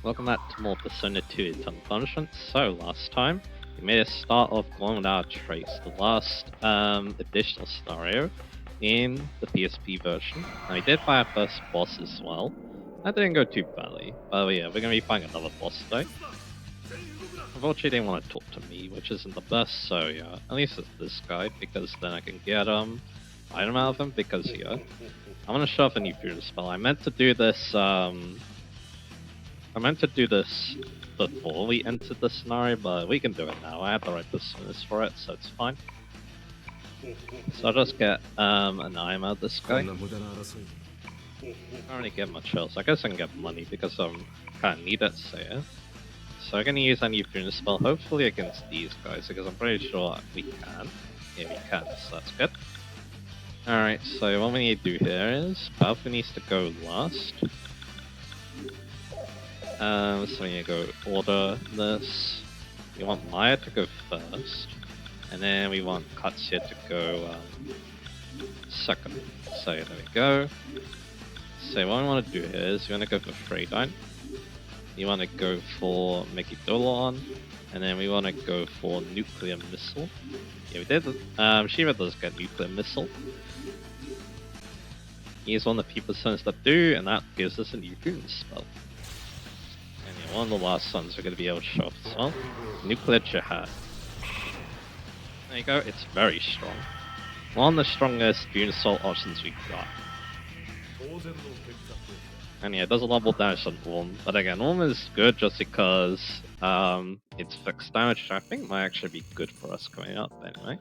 Welcome back to more Persona 2 Eternal Punishment. So, last time, we made a start off going without a trace, the last additional scenario in the PSP version. And we did fight our first boss as well. That didn't go too badly, but yeah, we're going to be fighting another boss today. Unfortunately, they didn't want to talk to me, which isn't the best, so yeah, at least it's this guy, because then I can get item out of him, because yeah, I'm going to show off a new fusion spell. I meant to do this before we entered the scenario, but we can do it now. I have the right personas for it, so it's fine. So I'll just get an item out of this guy. I don't really get much else. I guess I can get money because I'm kind of need it, so yeah. So I'm going to use a new fusion spell, hopefully against these guys, because I'm pretty sure we can. Yeah, we can, so that's good. Alright, so what we need to do here is, Balfour needs to go last. So we need to go order this. We want Maya to go first, and then we want Katsuya to go second. So there we go. So what we want to do here is we want to go for Freydine. You want to go for Megidolon, and then we want to go for Nuclear Missile. Yeah, we did. Shiva does get Nuclear Missile. He's one of the few personas that do, and that gives us a new fusion spell. And yeah, one of the last ones we're going to be able to show off as well. Nuclear Jihad. There you go, it's very strong. One of the strongest fusion assault options we've got. And yeah, it does a lot more damage than Orm, but again, Orm is good just because it's fixed damage, which I think might actually be good for us coming up anyway.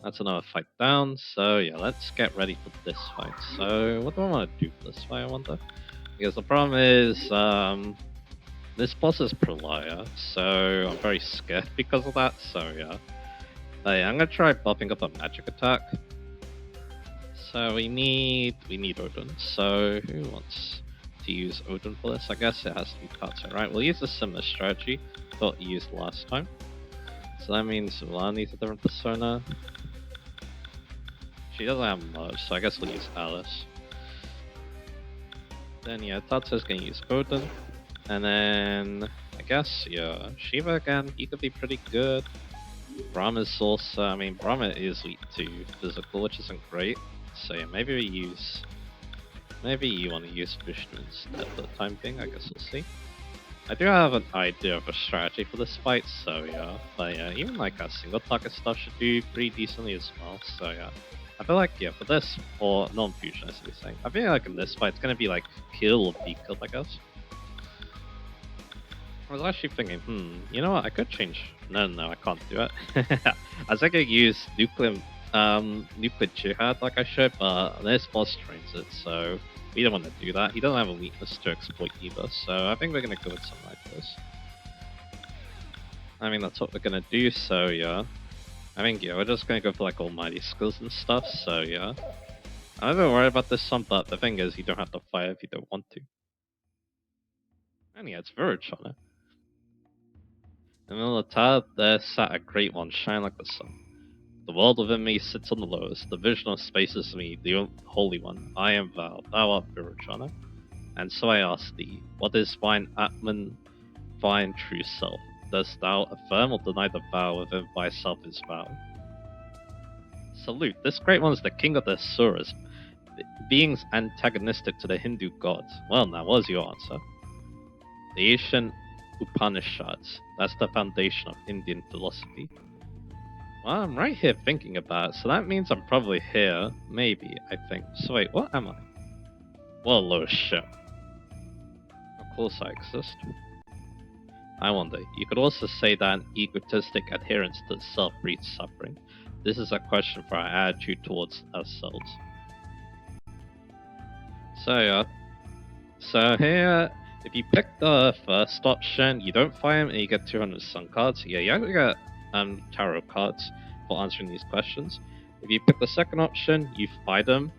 That's another fight down, so yeah, let's get ready for this fight. So, what do I want to do for this fight, I wonder? Because the problem is, this boss is Prolaya, so I'm very scared because of that, so yeah. But yeah, I'm gonna try buffing up a magic attack. So we need Odin. So who wants to use Odin for this? I guess it has to be Katsuya, right? We'll use a similar strategy that we used last time. So that means Mulan needs a different persona. She doesn't have much, so I guess we'll use Alice. Then yeah, Tatsuya's gonna use Odin. And then I guess yeah, Shiva again, he could be pretty good. Brahma's also, I mean Brahma is weak to physical, which isn't great. So yeah, maybe you want to use Vishnu instead for the time being, I guess we'll see. I do have an idea of a strategy for this fight, so yeah. But yeah, even like our single target stuff should do pretty decently as well, so yeah. I feel like, yeah, for this, or non-fusion as you're saying, I feel like in this fight it's gonna be like kill or be killed, I guess. I was actually thinking, you know what, I could change. No, I can't do it. I was gonna use Nuclear Jihad like I should, but this boss trains it, so we don't want to do that. He doesn't have a weakness to exploit either, so I think we're gonna go with something like this. I mean, that's what we're gonna do, so yeah. I think, yeah, we're just gonna go for like almighty skills and stuff, so yeah. I'm not worried about this one, but the thing is, you don't have to fight if you don't want to. And yeah, it's Verge on it. In the middle of the tower, there sat a great one, shine like the sun. The world within me sits on the lowest, the vision of space is me, the Holy One. I am thou art Virochana. And so I ask thee, what is thine Atman, thine true self? Dost thou affirm or deny the vow within thyself is vow? Salute, this great one is the king of the Asuras, beings antagonistic to the Hindu gods. Well now, what is your answer? The ancient Upanishads, that's the foundation of Indian philosophy. Well, I'm right here thinking about it, so that means I'm probably here. Maybe, I think. So wait, what am I? Well, low shit. Of course I exist. I wonder, you could also say that an egotistic adherence to self breeds suffering. This is a question for our attitude towards ourselves. So yeah. So here, if you pick the first option, you don't fight him and you get 200 sun cards. Yeah, you actually get tarot cards for answering these questions. If you pick the second option, you fight him.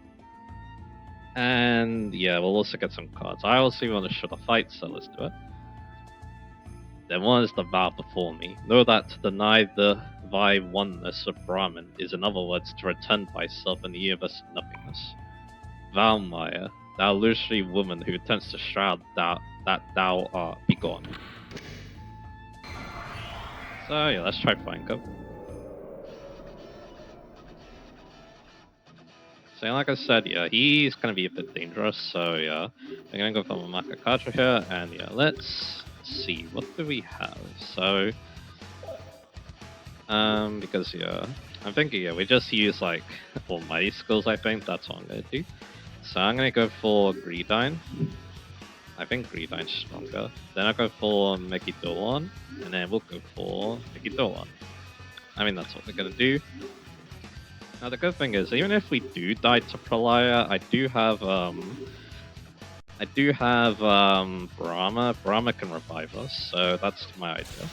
And yeah, we'll also get some cards. I also want to show the fight, so let's do it. Then one is the vow before me. Know that to deny thy oneness of Brahman is, in other words, to return thyself in the universe of nothingness. Vow Maya, thou illusory woman who attempts to shroud that thou art, be go on. So yeah, let's try Flank Up. So like I said, yeah, he's gonna be a bit dangerous, so yeah. I'm gonna go for my Makakacha here, and yeah, let's see, what do we have? So, because yeah, I'm thinking, yeah, we just use like Almighty skills, I think, that's what I'm gonna do. So I'm gonna go for Greedine. I think Greedine's stronger. Then I'll go for Megidolon, and then we'll go for Megidolon. I mean, that's what we're gonna do. Now the good thing is, even if we do die to Pralaya, I do have Brahma. Brahma can revive us, so that's my idea.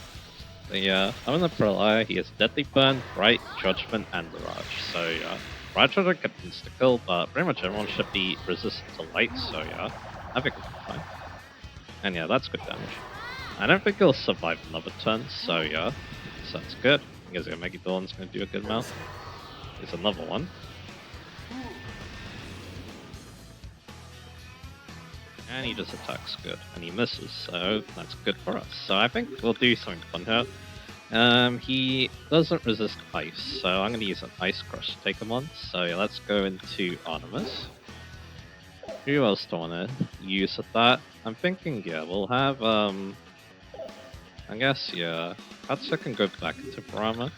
But yeah, other than Pralaya, he has Deadly Burn, Bright, Judgment, and Mirage. So yeah, Mirage doesn't get insta-kill, but pretty much everyone should be resistant to light, so yeah, I think we'll be fine. And yeah, that's good damage. I don't think he'll survive another turn, so yeah, so that's good. I guess Megidon's gonna do a good amount. There's another one. And he just attacks good, and he misses, so that's good for us. So I think we'll do something fun here. He doesn't resist ice, so I'm going to use an Ice Crush to take him on. So yeah, let's go into Artemis. Who else do I want to use at that? I'm thinking, yeah, we'll have, I guess, yeah, Tatsu can go back into Brahma.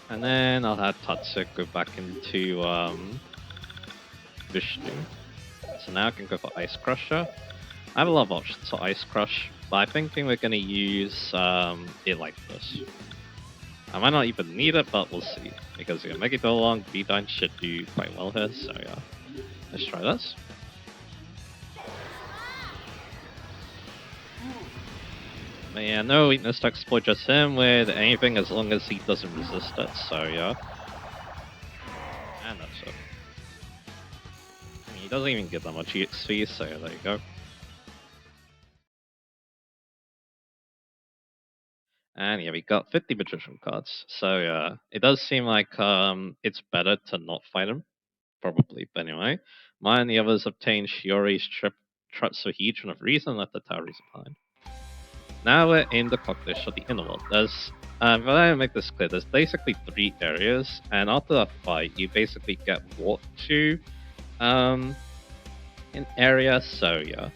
And then I'll have Tatsu go back into, Vishnu. So now I can go for Ice Crusher. I have a lot of options for Ice Crush, but I think we're going to use it like this. I might not even need it, but we'll see. Because yeah, Megidolon, Greedine should do quite well here, so yeah. Let's try this. But yeah, no weakness to exploit just him with anything as long as he doesn't resist it, so yeah. And that's it. He doesn't even get that much EXP, so yeah, there you go. And yeah, we got 50 Magician cards. So yeah, it does seem like it's better to not fight him. Probably, but anyway. Mine and the others obtained Shiori's Tripsohedron of Reason left the Tauris behind. Now we're in the cockpit of the inner world. There's, if I make this clear, there's basically 3 areas, and after that fight, you basically get walked to an area, so yeah.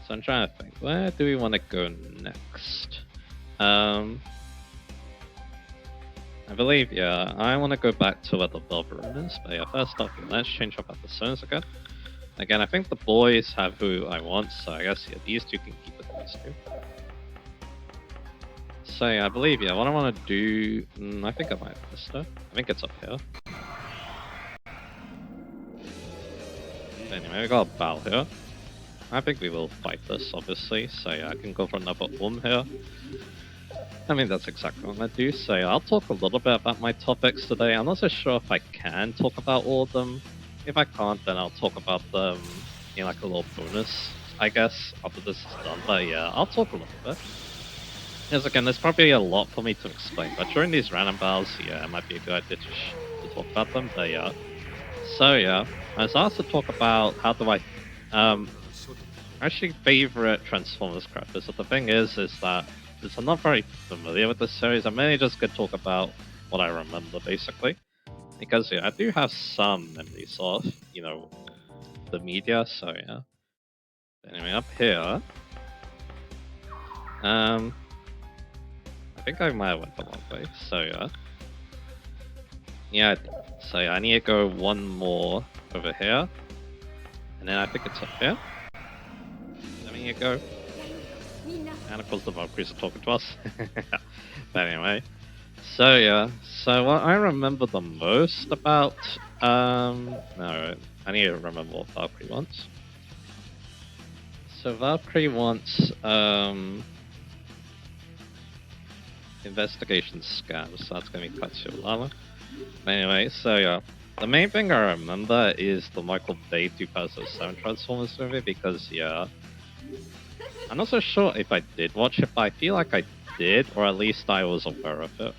So I'm trying to think, where do we want to go next? I believe, yeah, I want to go back to where the Velvet Room is, but yeah, first off, let's change up our personas again. Again, I think the boys have who I want, so I guess, yeah, these two can keep it these two. So yeah, I believe, yeah, what I want to do, I think I might have missed it. I think it's up here. Anyway, we got a battle here. I think we will fight this, obviously, so yeah, I can go for another here. I mean, that's exactly what I'm going to do, so yeah, I'll talk a little bit about my topics today. I'm not so sure if I can talk about all of them. If I can't, then I'll talk about them in like a little bonus, I guess, after this is done. But yeah, I'll talk a little bit. Because again, there's probably a lot for me to explain, but during these random battles, yeah, it might be a good idea to talk about them, but yeah. So yeah, I was asked to talk about how do I, actually favorite Transformers characters. So the thing is that since I'm not very familiar with this series, I'm mainly just gonna talk about what I remember, basically. Because yeah, I do have some memories of, you know, the media, so yeah. Anyway, up here, I think I might have went the wrong way, so yeah. Yeah, so yeah, I need to go one more over here, and then I think it's up here. Let me go. And of course the Valkyries are talking to us. But anyway. So yeah, so what I remember the most about, no, I need to remember what Valkyrie wants. So Valkyrie wants, investigation scams, so that's gonna be Katsulama. But anyway, so yeah, the main thing I remember is the Michael Bay 2007 Transformers movie, because yeah, I'm not so sure if I did watch it, but I feel like I did, or at least I was aware of it.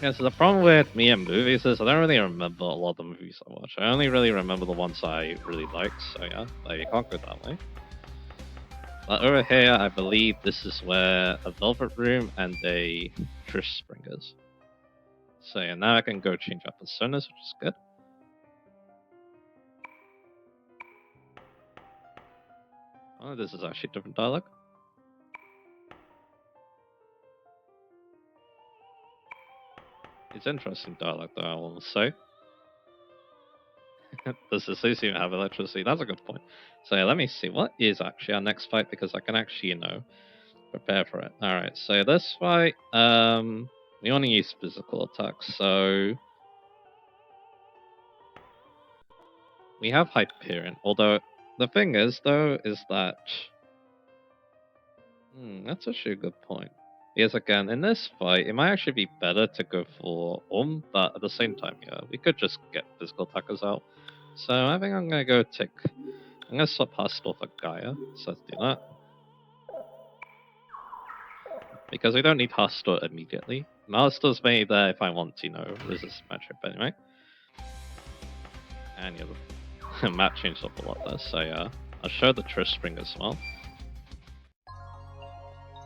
Yeah, so the problem with me and movies is I don't really remember a lot of the movies I watch. I only really remember the ones I really like, so yeah, like, you can't go that way. But over here, I believe this is where a Velvet Room and a Trish Spring is. So yeah, now I can go change up personas, which is good. Oh, this is actually different dialogue. It's interesting dialogue, though, I will say. Does the city even have electricity? That's a good point. So yeah, let me see. What is actually our next fight? Because I can actually, prepare for it. Alright, so this fight, we want to use physical attacks. So we have Hyperion. Although, the thing is, though, is that... that's actually a good point. Because again, in this fight, it might actually be better to go for but at the same time, yeah, we could just get physical attackers out. So I think I'm gonna go take... I'm gonna swap Hostile for Gaia, so let's do that. Because we don't need Hostile immediately. Hostile's made there if I want to, resist magic, but anyway. And yeah, the map changed up a lot there, so yeah. I'll show the Trish Spring as well.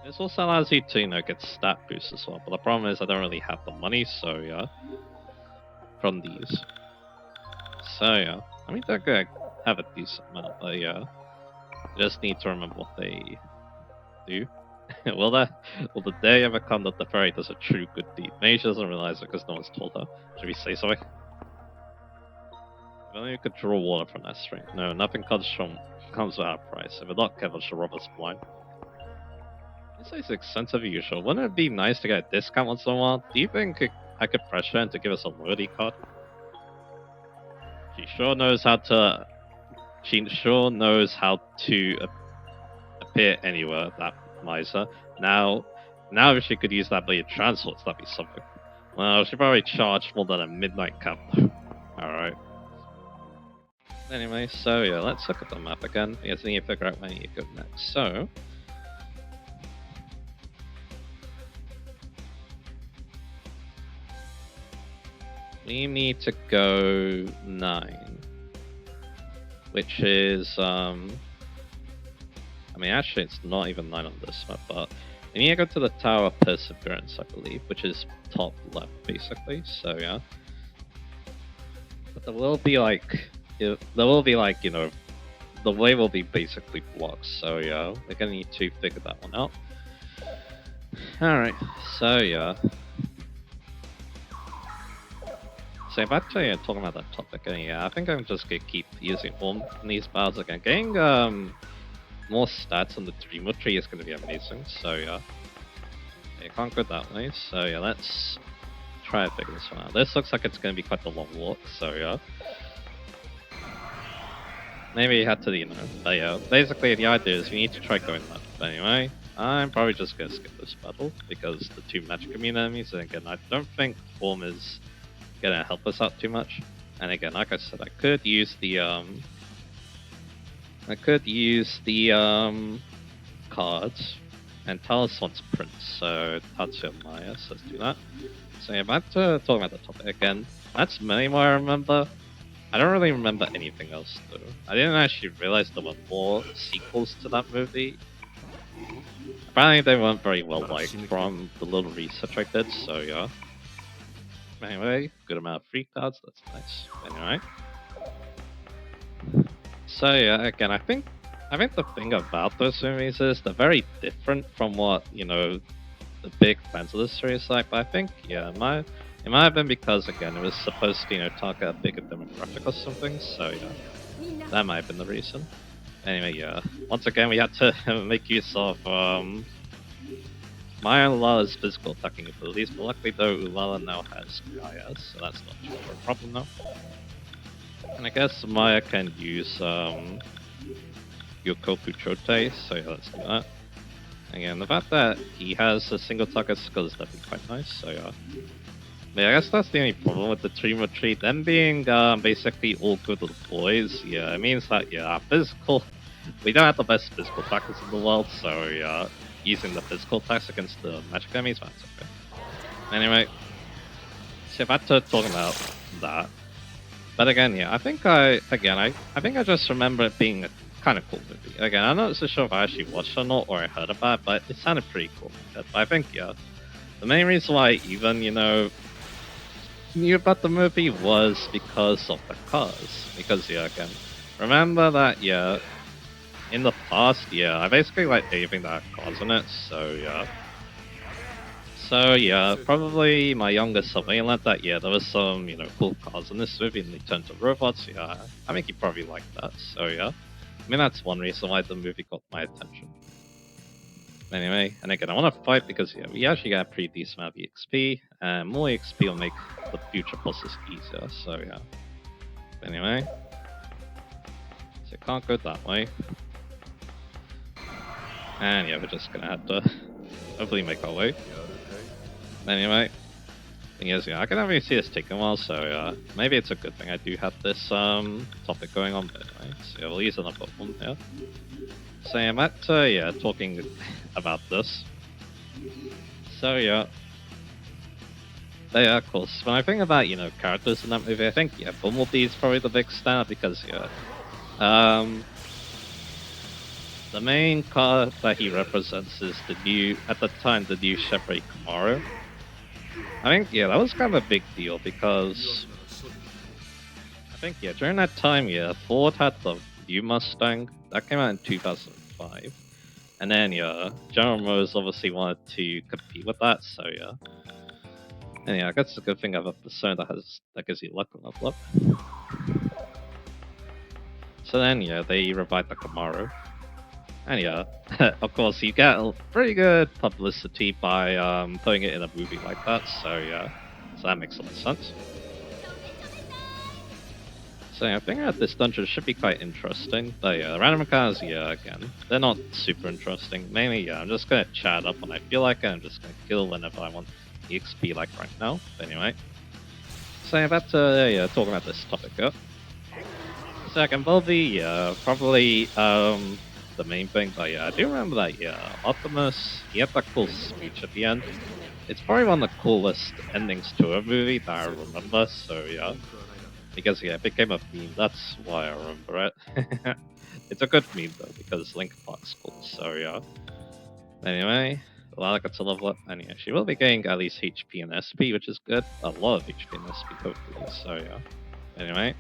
This also allows you to, get stat boosts as well, but the problem is I don't really have the money, so yeah. From these. So yeah. I mean, they're gonna have a decent amount, but yeah. You just need to remember what they do. will the day ever come that the fairy does a true good deed? Maybe she doesn't realize it because no one's told her. Should we say something? If only you could draw water from that string. No, nothing comes without a price. If we're not careful, she'll rob us blind. This is expensive usual. Wouldn't it be nice to get a discount once in a while? Do you think I could pressure her to give us a loyalty card? She sure knows how to appear anywhere, that miser. Now if she could use that blade transports, that'd be something. Well, she probably charged more than a midnight cap. Alright. Anyway, so yeah, let's look at the map again, because we need to figure out where we need to go next. So... we need to go 9. Which is, I mean, actually, it's not even 9 on this map, but we need to go to the Tower of Perseverance, I believe, which is top left, basically. So, yeah. But there will be like, the way will be basically blocked. So, yeah, we're gonna need to figure that one out. Alright, so, yeah. So back to talking about that topic, yeah, I think I'm just gonna keep using Orm in these battles again. Getting more stats on the Dreamer Tree is gonna be amazing, so yeah. You can't go that way, so yeah, let's try to figure this one out. This looks like it's gonna be quite a long walk, so yeah. Maybe you had to, but yeah, basically the idea is we need to try going left. But anyway, I'm probably just gonna skip this battle, because the 2 magic immune enemies, and again, I don't think Orm is gonna help us out too much. And again, like I said, I could use the cards, and Talos wants Prince, so Tatsuya Maya, so let's do that. So yeah, back to talking about the topic again. That's mainly what I remember. I don't really remember anything else though. I didn't actually realize there were more sequels to that movie. Apparently they weren't very well liked from the little research I did, so yeah. Anyway, good amount of free cards, that's nice. Anyway. So yeah, again, I think the thing about those movies is they're very different from what, the big fans of the series like, but I think, yeah, it might have been because, again, it was supposed to, target a bigger demographic or something, so yeah, that might have been the reason. Anyway, yeah, once again, we had to make use of, Maya and Ulala's physical attacking abilities, but luckily though, Ulala now has Gaia, so that's not too much of a problem now. And I guess Maya can use Yokoku Chote, so yeah, let's do that. Again, the fact that he has a single target skill is definitely quite nice, so yeah. But yeah, I guess that's the only problem with the Dream Retreat. Them being basically all good little boys, yeah, it means that, yeah, we don't have the best physical attackers in the world, so yeah, using the physical attacks against the magic enemies, that's okay. Anyway, so if I had to talk about that. But again, yeah, I think I just remember it being a kind of cool movie. Again, I'm not so sure if I actually watched it or not, or I heard about it, but it sounded pretty cool. But I think, yeah, the main reason why I even, knew about the movie was because of the cars. Because, yeah, again, remember that, yeah, in the past, yeah, I basically like anything that had cars in it, so yeah. So yeah, probably my younger self, something like that. Yeah, there was some, cool cars in this movie, and they turned to robots. Yeah, I think he probably liked that. So yeah, I mean that's one reason why the movie got my attention. Anyway, and again, I want to fight because yeah, we actually got a pretty decent amount of XP, and more XP will make the future bosses easier. So yeah. Anyway, so it can't go that way, and yeah, we're just gonna have to hopefully make our way. Anyway. Thing is, yeah, I can already see this taking a while, so maybe it's a good thing I do have this topic going on. But anyway, so yeah, we'll use another one here. So I'm at talking about this. So yeah, of course. When I think about characters in that movie, I think Bumblebee is probably the big star because the main car that he represents is the new Chevrolet Camaro. I think that was kind of a big deal because I think during that time Ford had the new Mustang that came out in 2005, and then General Motors obviously wanted to compete with that, so and I guess it's a good thing I have a persona that gives you luck and level up. So then they revived the Camaro, and of course you get a pretty good publicity by putting it in a movie like that, so so that makes a lot of sense. So I think that this dungeon should be quite interesting, but the random encounters, again, they're not super interesting. Mainly, I'm just gonna chat up when I feel like it, I'm just gonna kill whenever I want EXP like right now. But anyway, so about talking about this topic up. So I can probably, probably, the main thing, but I do remember that, Optimus, he had that cool speech at the end. It's probably one of the coolest endings to a movie that I remember, so yeah. Because it became a meme. That's why I remember it. It's a good meme though, because Linkin Park's cool. So yeah. Anyway, Lala gets a level up, and she will be getting at least HP and SP, which is good. A lot of HP and SP, hopefully. So yeah. Anyway.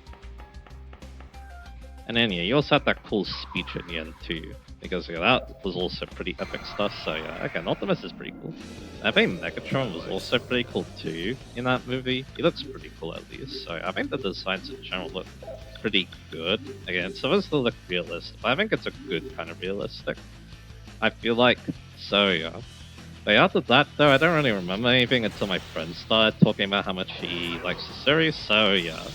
And then you also had that cool speech at the end too, because that was also pretty epic stuff. So yeah, again, Optimus is pretty cool. I think Megatron was also pretty cool too in that movie. He looks pretty cool at least. So I think the designs in general look pretty good. Again, some of them look realistic, but I think it's a good kind of realistic. I feel like so yeah. But after that though, I don't really remember anything until my friend started talking about how much he likes the series. So yeah.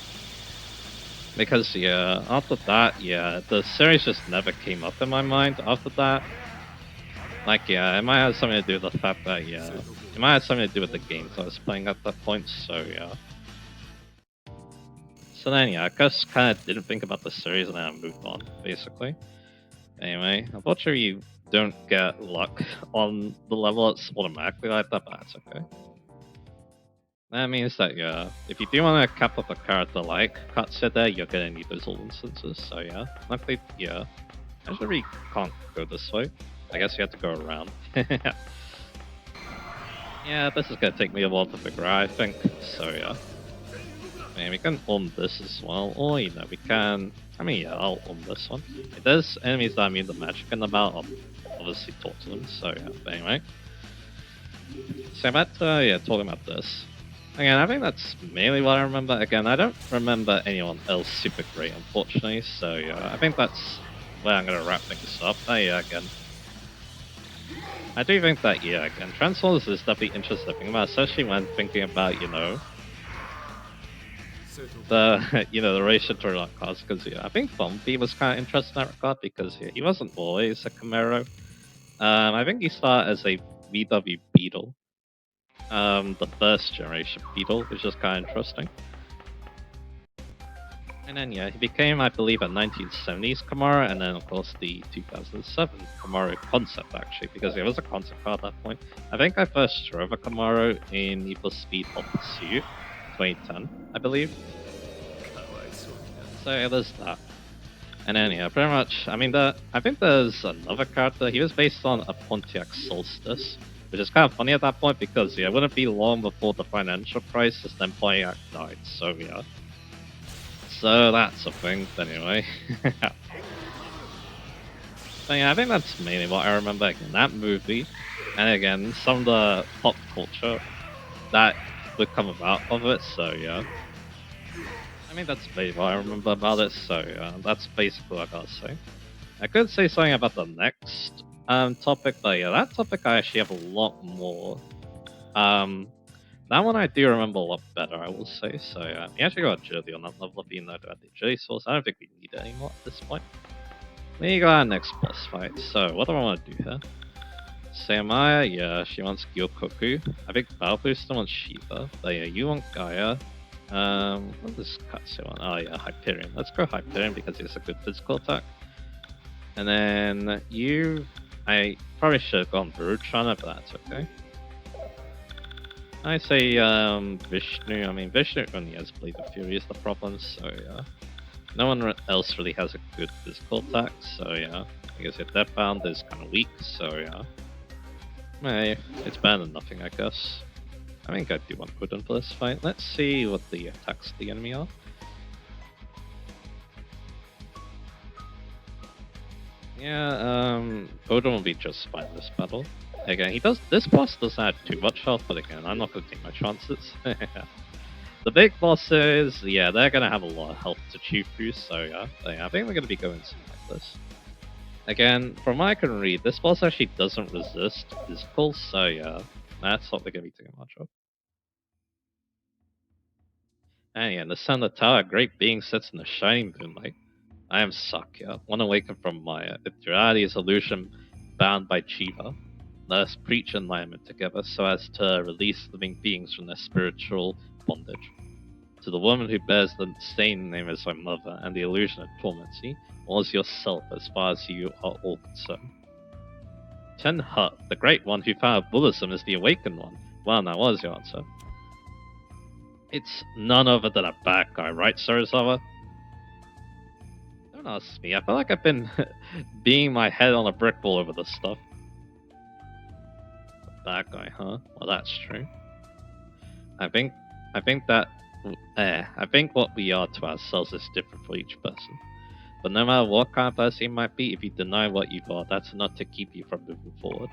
Because after that, the series just never came up in my mind after that. Like it might have something to do with the fact that it might have something to do with the games I was playing at that point, so yeah. So then I just kinda didn't think about the series and then I moved on, basically. Anyway, unfortunately you don't get luck on the level it's automatically like that, but that's okay. That means that if you do want to cap up a character like Katseda, you're gonna need those all instances. So yeah, luckily actually we can't go this way. I guess you have to go around. Yeah, this is gonna take me a while to figure out. I think so. Yeah, I mean we can own this as well, or we can. I mean I'll own this one. If there's enemies that I mean the magic in about, I'll obviously talk to them. So yeah, but anyway. So about talking about this. Again, I think that's mainly what I remember. Again, I don't remember anyone else super great, unfortunately. So yeah, I think that's where I'm gonna wrap things up. Again, I do think that again, Transformers is definitely interesting about, especially when thinking about the the relation to like cars. Because I think Bumblebee was kind of interesting in that regard because he wasn't always a Camaro. I think he started as a VW Beetle. The first generation Beetle, which is kind of interesting. And then yeah, he became, I believe, a 1970s Kamara, and then of course the 2007 Kamara concept actually, because it was a concept car at that point. I think I first drove a Kamara in Need for Speed Hot Pursuit, 2010, I believe. So yeah, there's that. And then yeah, pretty much. I mean, I think there's another character. He was based on a Pontiac Solstice, which is kind of funny at that point because yeah, it wouldn't be long before the financial crisis, then Pontiac died. So yeah. So that's a thing, anyway. So yeah, I think that's mainly what I remember in that movie. And again, some of the pop culture that would come about of it, so yeah. I mean, that's mainly what I remember about it, so yeah, that's basically what I gotta say. I could say something about the next topic, but yeah, that topic I actually have a lot more. Um, that one I do remember a lot better, I will say. So yeah, we actually got agility on that level, being that the agility source. I don't think we need it anymore at this point. We got our next boss fight. So what do I want to do here? Samaya, yeah, she wants Gyokoku. I think Balbu still wants Shiva. But yeah, you want Gaia. What does Katsu want? Oh yeah, Hyperion. Let's go Hyperion because it's a good physical attack. And then you, I probably should have gone Veruchana, but that's okay. I say Vishnu. I mean, Vishnu only has Blade of Fury is the problem, so yeah. No one else really has a good physical attack, so yeah. I guess your Deathbound is kind of weak, so yeah. Hey, it's better than nothing, I guess. I think I do want Odin for this fight. Let's see what the attacks of the enemy are. Yeah, Odin will be just fine in this battle. Again, this boss doesn't have too much health, but again, I'm not going to take my chances. The big bosses, yeah, they're going to have a lot of health to chew through, so yeah, I think we're going to be going something like this. Again, from what I can read, this boss actually doesn't resist physical, so yeah, that's what we're going to be taking much of. And yeah, in the center of the tower, a great being sits in the shining moonlight. I am Sakya, one awakened from Maya, the duality's illusion bound by Chiva. Let us preach enlightenment together so as to release living beings from their spiritual bondage. To the woman who bears the same name as my mother and the illusion that torments you, was yourself as far as you are all concerned. Ten Hut, the great one who found Buddhism is the awakened one. Well, that was your answer. It's none other than a bad guy, right, Sarazawa? Don't ask me. I feel like I've been beating my head on a brick wall over this stuff. A bad guy, huh? Well, that's true. I think what we are to ourselves is different for each person. But no matter what kind of person you might be, if you deny what you are, that's enough to keep you from moving forward.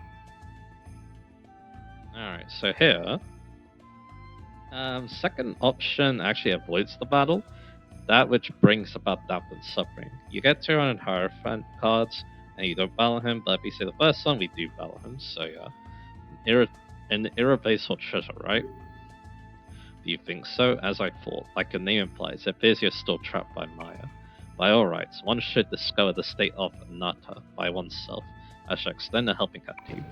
Alright, so here, second option actually avoids the battle. That which brings about doubt and suffering. You get 200 Hierophant cards, and you don't battle him, but if you say the first one, we do battle him, so yeah. An irreplaceable treasure, right? Do you think so? As I thought, like your name implies, it appears you're still trapped by Maya. By all rights, one should discover the state of Anatta by oneself. I shall extend a helping hand to you.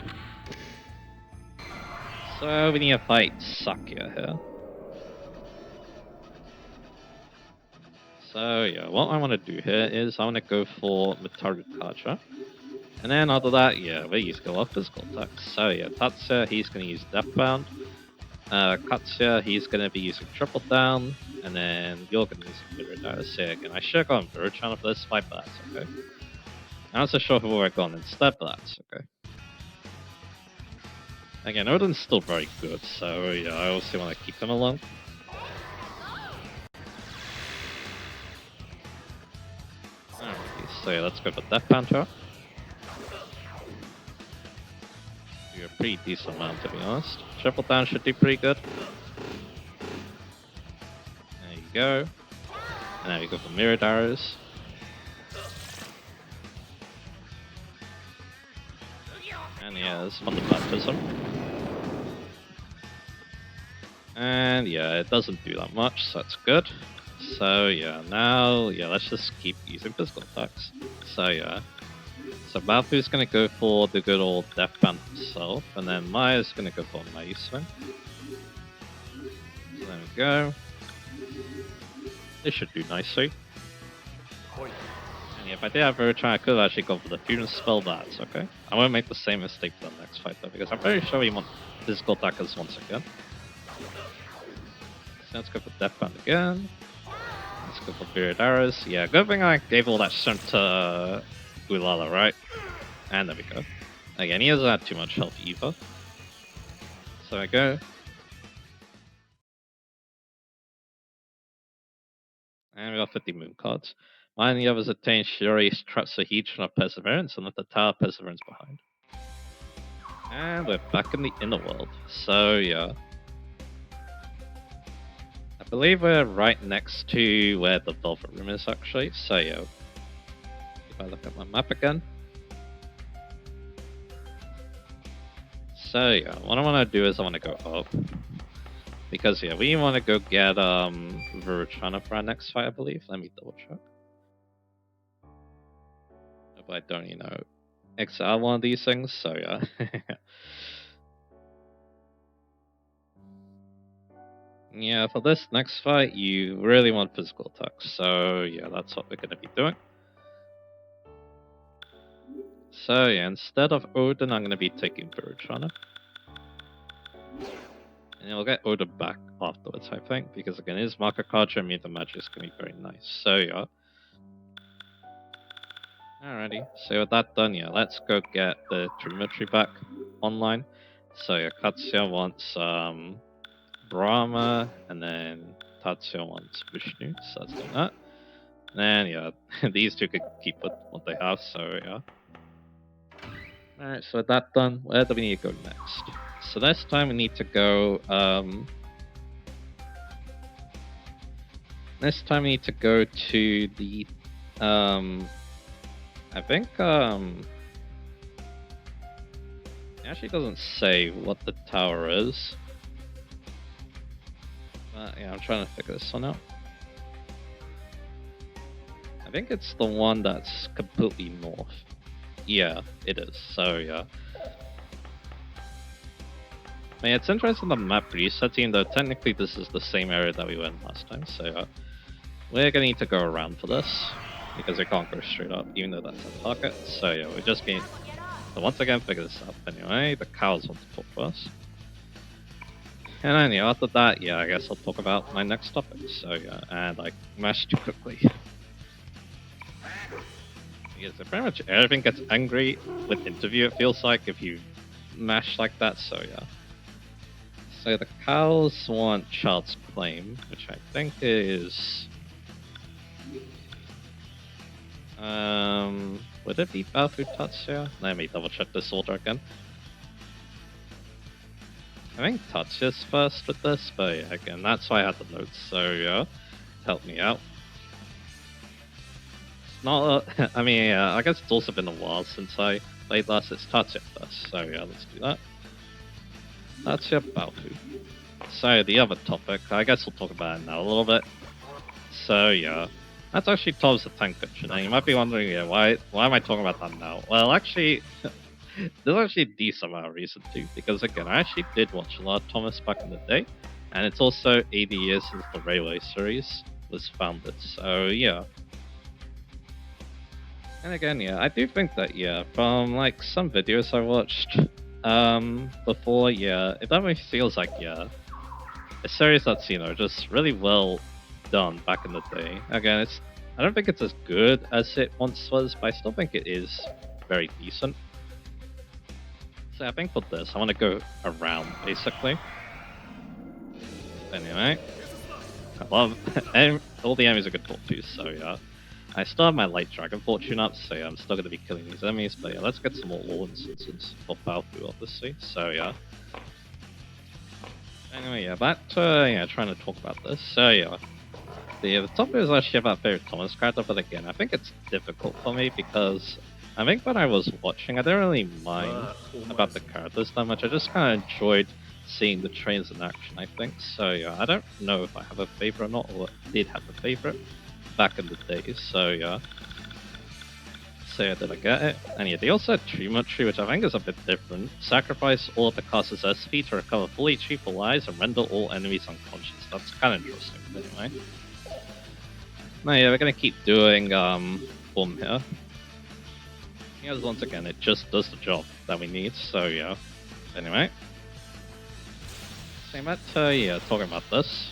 So we need to fight Sakya here. So yeah, what I want to do here is I want to go for Mitaru Kaja. And then after that, yeah, we use go off physical attacks. So yeah, Tatsuya, he's going to use Deathbound. Katsuya, he's going to be using Triple Down. And then you're going to use Mirror So again, I should have gone Mirror Channel for this fight, but that's okay. I'm not so sure who I've gone instead, but that's okay. Again, Odin's still very good, so yeah, I also want to keep him along. Alright, so yeah, let's go for Death Panther. Do a pretty decent amount, to be honest. Triple Down should do pretty good. There you go. And now you go for Mirrored Arrows. And yeah, there's Fundamentism. And yeah, it doesn't do that much, so that's good. So yeah, now, yeah, let's just keep using physical attacks. So yeah. So Balfu's gonna go for the good old Deathbound himself, and then Maya's gonna go for Mighty Swing. So there we go. This should do nicely. And if I did have Virtue, I could actually go for the fusion spell. That's okay. I won't make the same mistake for the next fight though, because I'm very sure we want physical attackers once again. So let's go for Death Band again. Let's go for Period Arrows. Yeah, good thing I gave all that strength to Ulala, right? And there we go. Again, he doesn't have too much health either. So I go. And we got 50 moon cards. Mine and the others attain Shuri's Tratsahedron of Perseverance and left the Tower of Perseverance behind. And we're back in the inner world. So yeah. I believe we're right next to where the Velvet Room is actually. So yeah. If I look at my map again. So yeah, what I want to do is I want to go up. Because yeah, we want to go get Viruchana for our next fight, I believe. Let me double check. If I don't, exile one of these things, so yeah. Yeah, for this next fight, you really want physical attacks, so yeah, that's what we're going to be doing. So yeah, instead of Odin, I'm going to be taking Viruchana. And we'll get Odin back afterwards, I think, because again, his marker card and Meter Magic is going to be very nice, so yeah. Alrighty, so with that done, yeah, let's go get the Trimetry back online. So yeah, Katsuya wants Brahma, and then Tatsuya wants Vishnu, so let's do that. And then yeah, these two could keep what they have, so yeah. Alright, so with that done, where do we need to go next? So this time we need to go this time we need to go to the I think it actually doesn't say what the tower is. Yeah, I'm trying to figure this one out. I think it's the one that's completely north. Yeah, it is. So yeah. I mean, it's interesting the map resetting, though technically this is the same area that we went last time. So we're gonna need to go around for this because we can't go straight up, even though that's our target. So yeah, we're just going to once again figure this out. Anyway, the cows want to talk first. And then yeah, after that, yeah, I guess I'll talk about my next topic. So yeah, and I mashed too quickly. Because pretty much everything gets angry with interview, it feels like, if you mash like that, so yeah. So the cows want Child's Claim, which I think is... would it be Balfu Tatsuya? Let me double check this order again. I think Tatsuya's first with this, but yeah, again, that's why I had the notes, so yeah, help me out. Not, I mean, I guess it's also been a while since I played last. It's Tatsuya first, so yeah, let's do that. Tatsuya Balfu. So the other topic, I guess we'll talk about it now a little bit. So yeah, that's actually Tom's the Tank picture. Now you might be wondering, yeah, why am I talking about that now? Well, actually, there's actually a decent amount of reason to, because again, I actually did watch a lot of Thomas back in the day, and it's also 80 years since the Railway series was founded. So yeah. And again, yeah, I do think that, yeah, from like some videos I watched before, yeah, it definitely feels like, yeah, a series that's, just really well done back in the day. Again, I don't think it's as good as it once was, but I still think it is very decent. So I think for this, I want to go around, basically. Anyway, I love, and all the enemies are good talk to, so yeah. I still have my Light Dragon Fortune up, so yeah, I'm still going to be killing these enemies, but yeah, let's get some more law instances for Balfu, obviously, so yeah. Anyway, yeah, back to, trying to talk about this, so yeah. The topic is actually about favorite Thomas character, but again, I think it's difficult for me because I think when I was watching, I didn't really mind about the characters that much. I just kind of enjoyed seeing the trains in action, I think. So yeah, I don't know if I have a favorite or not, or did have a favorite back in the days. So yeah. So yeah, did I get it? And yeah, they also had Tree, which I think is a bit different. Sacrifice all of the cast's SP to recover full HP for lives and render all enemies unconscious. That's kind of interesting, anyway. No, yeah, we're gonna keep doing form here. Because once again, it just does the job that we need. So yeah. Anyway, same at yeah, talking about this.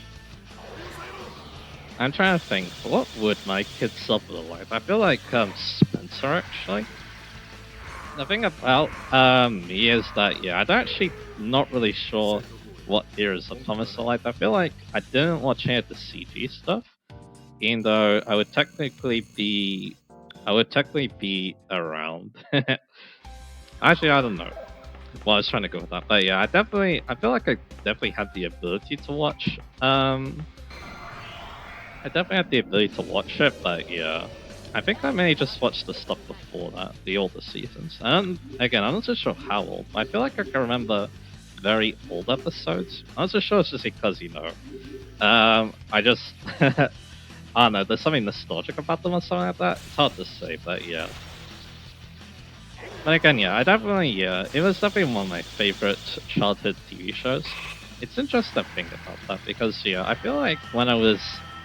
I'm trying to think, what would my kid sub look like? I feel like Spencer actually. The thing about me is that yeah, I'm actually not really sure what eras of Thomas are like. I feel like I didn't watch any of the CG stuff, even though I would technically be around. Actually, I don't know. Well, I was trying to go with that, but yeah, I feel like I definitely had the ability to watch. I definitely had the ability to watch it, but yeah, I think I may just watch the stuff before that, the older seasons. And again, I'm not so sure how old. But I feel like I can remember very old episodes. I'm not so sure it's just because I just I don't know. There's something nostalgic about them or something like that. It's hard to say, but yeah. But again, yeah, it was definitely one of my favorite childhood TV shows. It's interesting to think about that because, yeah, I feel like when I was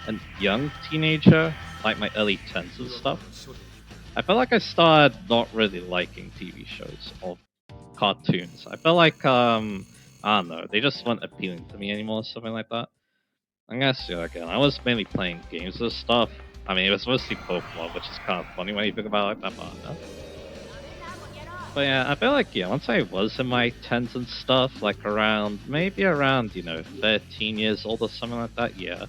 a young teenager, like my early 10s and stuff, I felt like I started not really liking TV shows or cartoons. I felt like, I don't know, they just weren't appealing to me anymore, something like that. I guess, yeah, again, I was mainly playing games and stuff. I mean, it was mostly Pokemon, which is kind of funny when you think about it like that, but I don't know. But yeah, I feel like yeah, once I was in my tens and stuff, like maybe around 13 years old or something like that. Yeah,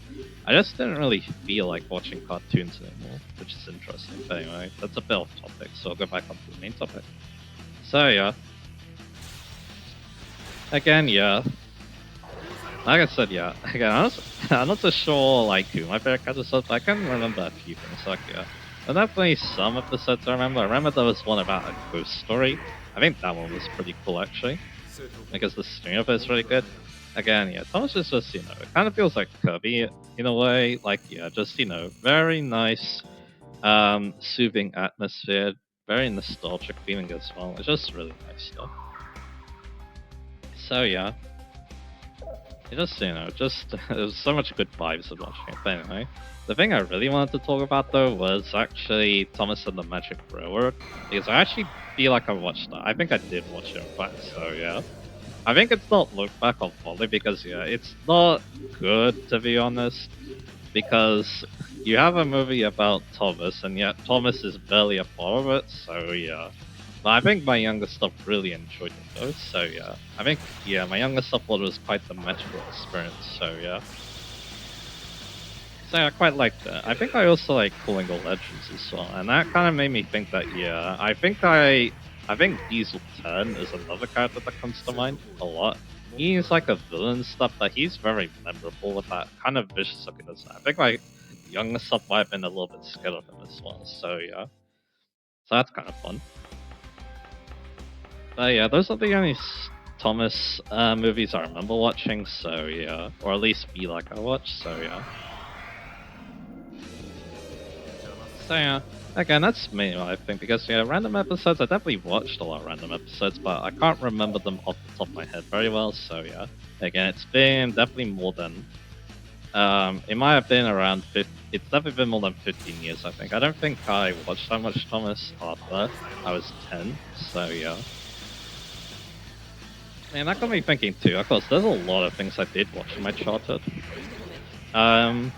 I just didn't really feel like watching cartoons anymore, which is interesting. But anyway, that's a bit off topic, so I'll go back onto the main topic. So yeah, again, yeah, like I said, yeah, again, I'm not so sure like who my favorite characters was, but I can remember a few things. Like yeah, and definitely some episodes I remember. I remember there was one about a ghost story. I think that one was pretty cool actually, because the string of it is really good. Again, yeah, Thomas is just it kind of feels like Kirby in a way. Like yeah, just very nice, soothing atmosphere, very nostalgic feeling as well. It's just really nice stuff. So yeah. It just, just there's so much good vibes of watching it. But anyway, the thing I really wanted to talk about though was actually Thomas and the Magic Railroad, because I actually feel like I watched that. I think I did watch it in fact. So yeah, I think it's not looked back on fondly because yeah, it's not good to be honest, because you have a movie about Thomas and yet Thomas is barely a part of it. So yeah. But I think my younger stuff really enjoyed it though, so yeah. I think, yeah, my younger stuff thought it was quite the magical experience, so yeah. So yeah, I quite liked that. I think I also like Calling All Legends as well, and that kind of made me think that, yeah, I think Diesel 10 is another character that comes to mind a lot. He's like a villain stuff, but he's very memorable with that kind of vicious lookiness. I think my younger stuff might have been a little bit scared of him as well, so yeah. So that's kind of fun. Yeah, those are the only Thomas movies I remember watching, so yeah. Or at least feel like I watched, so yeah. So yeah. Again, that's me, I think, because yeah, random episodes, I definitely watched a lot of random episodes, but I can't remember them off the top of my head very well, so yeah. Again, it's been definitely more than, it might have been around 50, it's definitely been more than 15 years, I think. I don't think I watched that much Thomas after I was 10, so yeah. Man, that got me thinking too. Of course, there's a lot of things I did watch in my childhood. Um,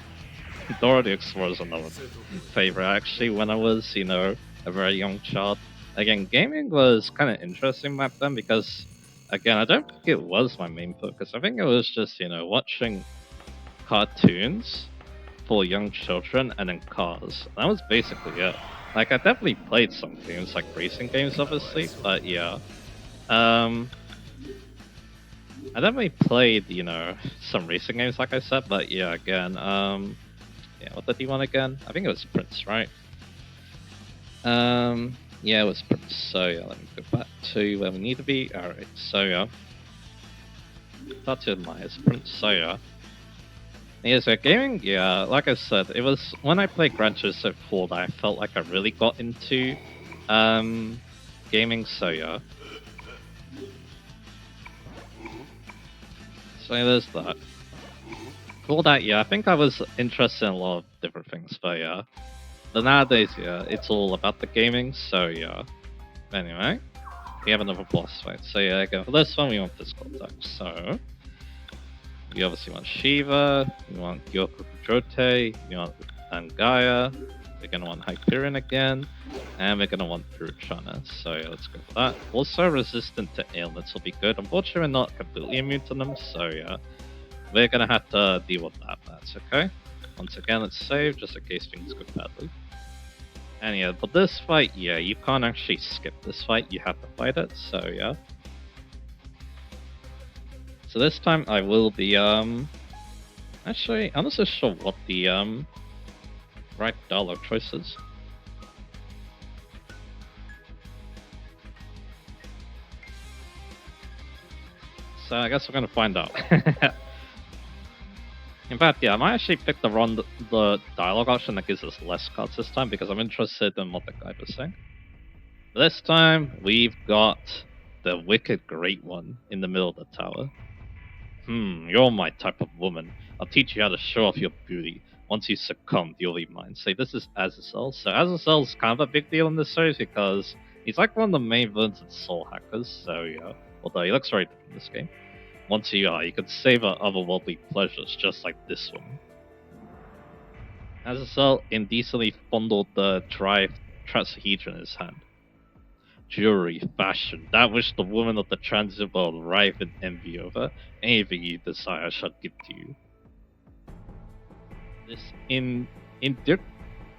Dora the Explorer is another favorite, actually, when I was, a very young child. Again, gaming was kind of interesting back then because, again, I don't think it was my main focus. I think it was just, watching cartoons for young children and then cars. That was basically it. Like, I definitely played some games, like racing games, obviously, but yeah. Um, I definitely played, some racing games, like I said, but yeah, again, yeah, what did he want again? I think it was Prince, right? Yeah, it was Prince. So yeah, let me go back to where we need to be. Alright, so yeah. Start to admire Prince, so yeah. Yeah, so gaming, yeah, like I said, it was when I played Gran Turismo 4 that I felt like I really got into gaming, so yeah. So there's that. For that, yeah, I think I was interested in a lot of different things, but yeah. But nowadays, yeah, it's all about the gaming, so yeah. Anyway, we have another boss fight. So yeah, again, for this one, we want physical attacks. So, we obviously want Shiva, we want Gyoku Jote, we want Angaya, we're gonna want Hyperion again, and we're gonna want Puruchana. So yeah, let's go for that. Also, resistant to ailments will be good. Unfortunately, we're not completely immune to them, so yeah. We're gonna have to deal with that, that's okay. Once again, let's save, just in case things go badly. And yeah, but this fight, yeah, you can't actually skip this fight, you have to fight it, so yeah. So this time I will be, actually, I'm not so sure what the, right dialogue choice is. So I guess we're gonna find out. In fact, yeah, I might actually pick the dialogue option that gives us less cards this time because I'm interested in what the guy was saying. This time, we've got the Wicked Great One in the middle of the tower. You're my type of woman. I'll teach you how to show off your beauty. Once you succumb, you'll be mine. So this is Azazel. So Azazel's kind of a big deal in this series because he's like one of the main villains in Soul Hackers. So yeah, although he looks very different in this game. Once you could savor otherworldly pleasures just like this one. Azazel indecently fondled the dry tetrahedron in his hand. Jewelry, fashion, that which the woman of the transit world ripe in envy over, anything you desire shall give to you. This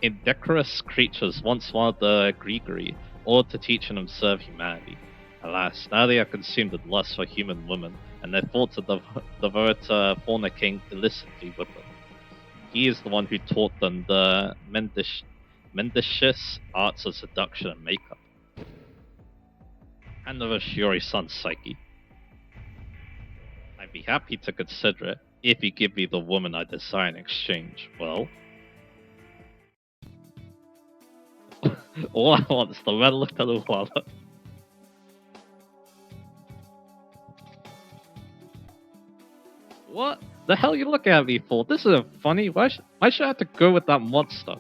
indecorous creatures once wanted the Grigori, or to teach and observe humanity. Alas, now they are consumed with lust for human women, and their thoughts of devoted to fornicating illicitly with them. He is the one who taught them the mendicious arts of seduction and makeup. Hand over Shiori's son Psyche. I'd be happy to consider it if you give me the woman I desire in exchange. Well, all I want is the medal to the wallet. What the hell are you looking at me for? This isn't funny. Why should I have to go with that monster?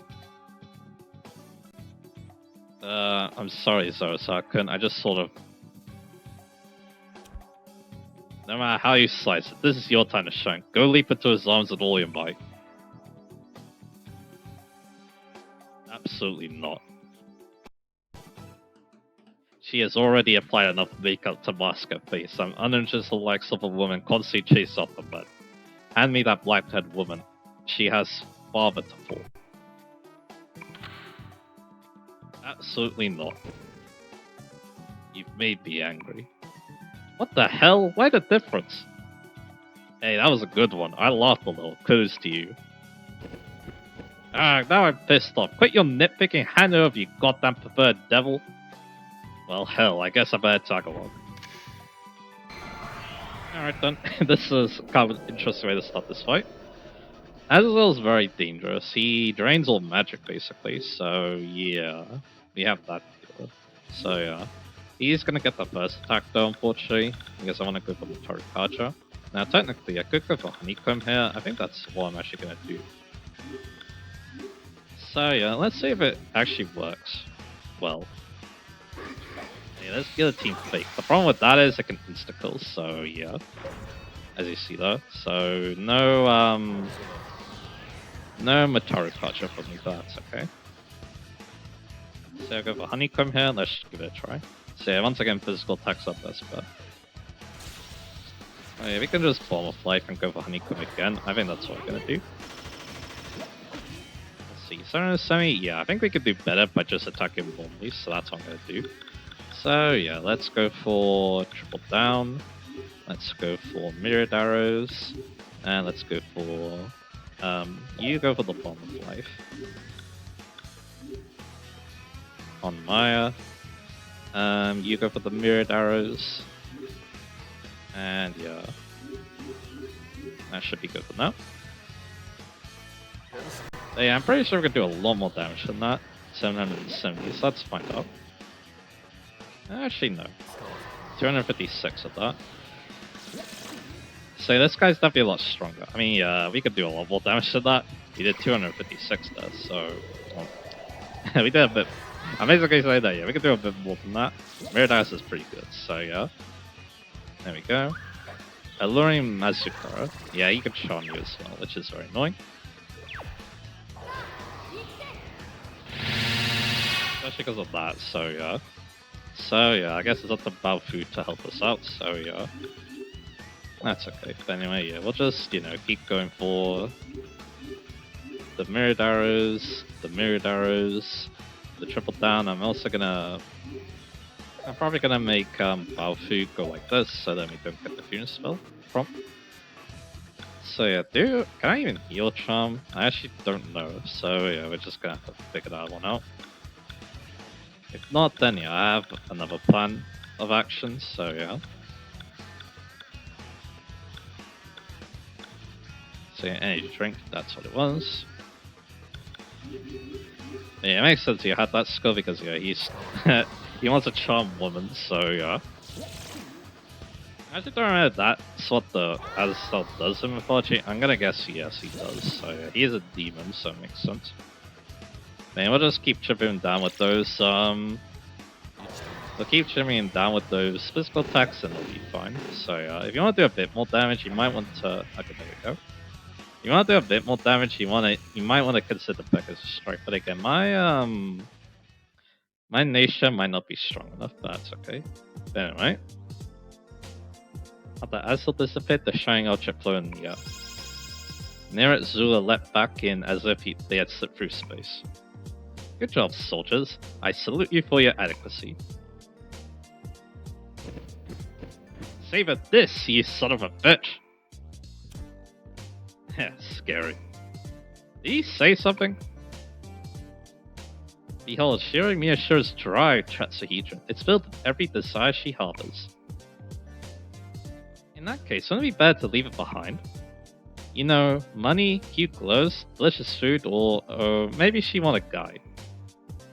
I'm sorry, Zoro-san. I just sort of... No matter how you slice it, this is your time to shine. Go leap into his arms with all your might. Absolutely not. She has already applied enough makeup to mask her face. I'm uninterested in the likes of a woman constantly chased off the bed. Hand me that black-haired woman. She has father to fall. Absolutely not. You've made me angry. What the hell? Why the difference? Hey, that was a good one. I laughed a little. Kudos to you. Now I'm pissed off. Quit your nitpicking, hand over, you goddamn preferred devil. Well, hell, I guess I better tag along. Alright then, this is kind of an interesting way to start this fight. Azazel is very dangerous. He drains all magic, basically, so yeah. We have that deal. So yeah. He's gonna get the first attack though, unfortunately, because I want to go for the Torikacha. Now, technically, I could go for Honeycomb here. I think that's what I'm actually gonna do. So yeah, let's see if it actually works. Well. Yeah, let's get a team fake. The problem with that is it can insta-kill, so yeah. As you see though. So no Mataru Kacha for me, but that's okay. So I'll go for Honeycomb here, let's give it a try. So yeah, once again physical attacks up best bet. Oh yeah, we can just Bomb of Life and go for Honeycomb again. I think that's what we're gonna do. Let's see, Semi, yeah, I think we could do better by just attacking normally, so that's what I'm gonna do. So yeah, let's go for Triple Down. Let's go for Mirrored Arrows. And let's go for... you go for the Bomb of Life. On Maya. You go for the Mirrored Arrows. And yeah. That should be good for now. So yeah, I'm pretty sure we can do a lot more damage than that. 770, so let's find out. Actually, no. 256 of that. So this guy's definitely a lot stronger. I mean, we could do a lot more damage than that. We did 256 there, so well, we did a bit. I'm basically saying that, yeah, we can do a bit more than that. Mirror Dice is pretty good, so yeah. There we go. Alluring Mazukara. Yeah, he can charm you as well, which is very annoying. Especially because of that, so yeah. So yeah, I guess it's up to Balfood to help us out, so yeah. That's okay. But anyway, yeah, we'll just, you know, keep going for the mirrored arrows, the triple down. I'm probably gonna make Balfood go like this so that we don't get the Fusion spell from. So yeah, can I even heal Charm? I actually don't know, so yeah, we're just gonna have to figure that one out. If not, then yeah, I have another plan of action, so yeah. So yeah, energy drink, that's what it was. Yeah, it makes sense you had that skill because yeah, he's he wants a charm woman, so yeah. I actually don't know if that's what the Azazel does in mythology. I'm gonna guess yes, he does. So yeah, he is a demon, so it makes sense. Man, we'll just keep chipping him down with those. We'll keep chipping him down with those physical attacks, and it'll be fine. So yeah, if you want to do a bit more damage, you might want to. Okay, there we go. You want to do a bit more damage, you might want to consider Pegasus Strike. But again, my nation might not be strong enough. But that's okay. But anyway. At the Azazel dissipate, the shining object flew in the air. Near it, Zula leapt back in as if they had slipped through space. Good job, soldiers. I salute you for your adequacy. Savor this, you son of a bitch! Yeah, scary. Did he say something? Behold, Shiroi assures dry Tetrahedron. It's filled with every desire she harbors. In that case, wouldn't it be better to leave it behind? You know, money, cute clothes, delicious food, or maybe she want a guy.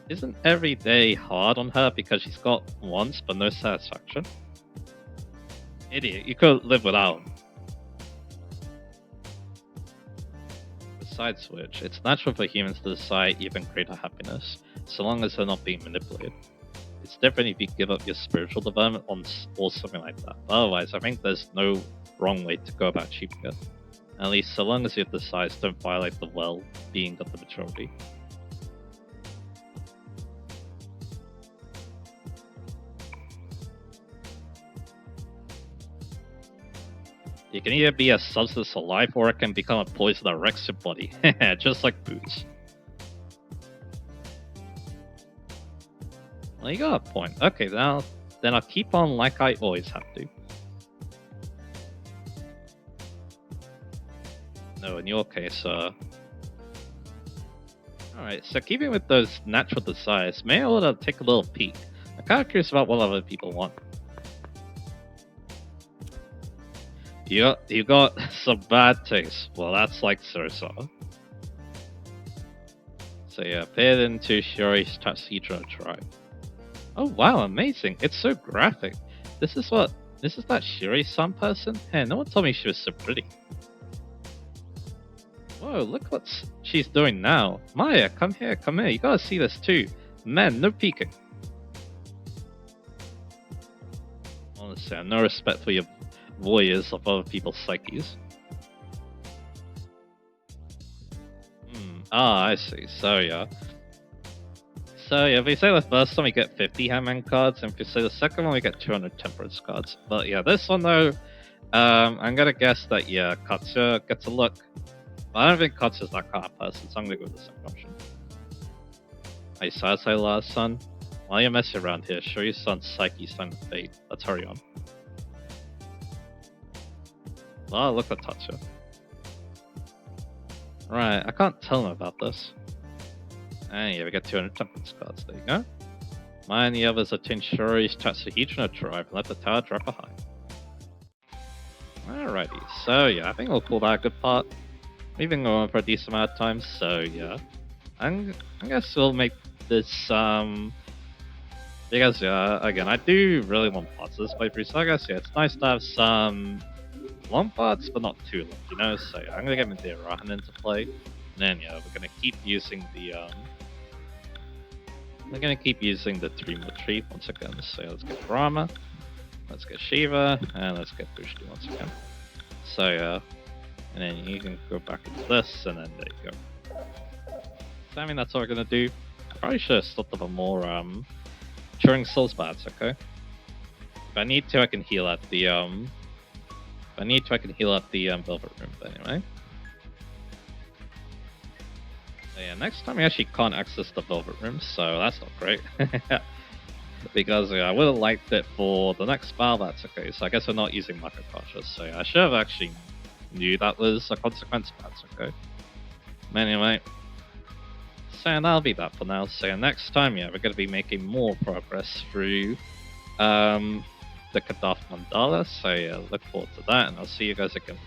Isn't every day hard on her because she's got wants but no satisfaction? Idiot, you could live without him. Besides which, it's natural for humans to desire even greater happiness, so long as they're not being manipulated. It's different if you give up your spiritual development or something like that. But otherwise, I think there's no wrong way to go about achieving it. At least so long as your desires don't violate the well-being of the majority. You can either be a substance of life or it can become a poison that wrecks your body. Just like booze. Well, you got a point. Okay, now then I'll keep on like I always have to. No, in your case, Alright, so keeping with those natural desires, may I want to take a little peek? I'm kind of curious about what other people want. You got some bad taste. Well, that's like so. So yeah, pay it into Shiori's Tetrahedron try. Oh wow, amazing! It's so graphic. This is that Shiori-san person? Hey, no one told me she was so pretty. Whoa, look what she's doing now. Maya, come here, you gotta see this too. Man, no peeking. Honestly, I have no respect for your voyeurs of other people's psyches. I see, so yeah. So yeah, if we say the first one we get 50 Handman cards, and if we say the second one we get 200 Temperance cards. But yeah, this one though, I'm gonna guess that yeah, Katsuya gets a look. But I don't think Katsuya's that kind of person, so I'm gonna go with the second option. Hey, Sasai last son. While you're messing around here, show your son's psyche's time to fade. Let's hurry on. Oh, look at Tatsuya. Right, I can't tell him about this. And yeah, we got 200 Temperance cards, there you go. Mine and the others are Tinshuri's Tetrahedron drive and let the tower drop behind. Alrighty, so yeah, I think we'll call that a good part. We've been going for a decent amount of time, so yeah. I guess we'll make this, because yeah, again, I do really want parts of this playthrough, so I guess yeah, it's nice to have some long parts, but not too long, you know, so yeah, I'm gonna get Madeira Rahan into play. then yeah, we're gonna keep using the Dream Retrieve once again. So let's get Brahma, let's get Shiva, and let's get Bushti once again. So yeah, and then you can go back into this, and then there you go. So I mean that's all we're gonna do. I probably should have stopped up a more Turing Souls bats, okay? If I need to, I can heal at the Velvet Room. But anyway. So yeah, next time we actually can't access the Velvet Room, so that's not great. Because I would have liked it for the next spell, that's okay. So I guess we're not using Mako Cautious. So yeah, I should have actually knew that was a consequence, that's okay. Anyway. So that'll be that for now. So next time, yeah, we're going to be making more progress through the Kadath Mandala. So yeah, look forward to that, and I'll see you guys again.